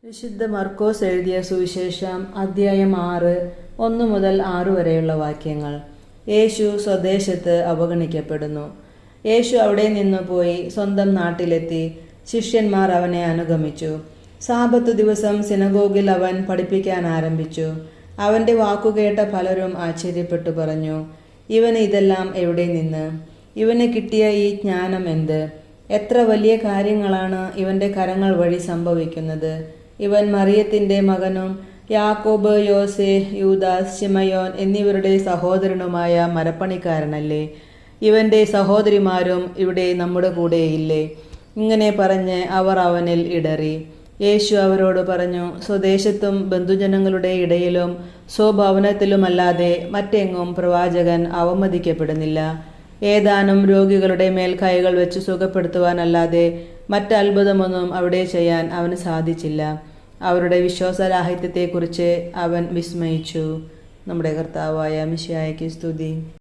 വിശുദ്ധ മർക്കോസ് എഴുതിയ സുവിശേഷം അദ്ധ്യായം 6 1 മുതൽ 6 വരെയുള്ള വാക്യങ്ങൾ. യേശു സ്വദേശത്ത് അവഗണിക്കപ്പെടുന്നു. യേശു അവിടെ നിന്ന് പോയി സ്വന്തം നാട്ടിലെത്തി. ശിഷ്യന്മാർ അവനെ അനുഗമിച്ചു. സാബത്ത് ദിവസം സിനഗോഗിൽ അവൻ പഠിപ്പിക്കാൻ ആരംഭിച്ചു. അവന്റെ വാക്കുകേട്ട പലരും ആശ്ചര്യപ്പെട്ടു പറഞ്ഞു, ഇവന് ഇതെല്ലാം എവിടെ നിന്ന്? ഇവന് കിട്ടിയ ഈ ജ്ഞാനം എന്ത്? എത്ര വലിയ കാര്യങ്ങളാണ് ഇവന്റെ കരങ്ങൾ വഴി സംഭവിക്കുന്നത്. ഇവൻ മറിയത്തിന്റെ മകനും യാക്കോബ്, യോസെ, യൂദാസ്, ശിമയോൻ എന്നിവരുടെ സഹോദരനുമായ മരപ്പണിക്കാരനല്ലേ? ഇവന്റെ സഹോദരിമാരും ഇവിടെ നമ്മുടെ കൂടെയില്ലേ? ഇങ്ങനെ പറഞ്ഞ് അവർ അവനിൽ ഇടറി. യേശു അവരോട് പറഞ്ഞു, സ്വദേശത്തും ബന്ധുജനങ്ങളുടെ ഇടയിലും സ്വഭവനത്തിലുമല്ലാതെ മറ്റെങ്ങും പ്രവാചകൻ അവമതിക്കപ്പെടുന്നില്ല. ഏതാനും രോഗികളുടെ മേൽ കൈകൾ വെച്ച് സുഖപ്പെടുത്തുവാനല്ലാതെ മറ്റത്ഭുതമൊന്നും അവിടെ ചെയ്യാൻ അവന് സാധിച്ചില്ല. അവരുടെ വിശ്വാസരാഹിത്യത്തെക്കുറിച്ച് അവൻ വിസ്മയിച്ചു. നമ്മുടെ കർത്താവായ മിശിഹായ്ക്ക് സ്തുതി.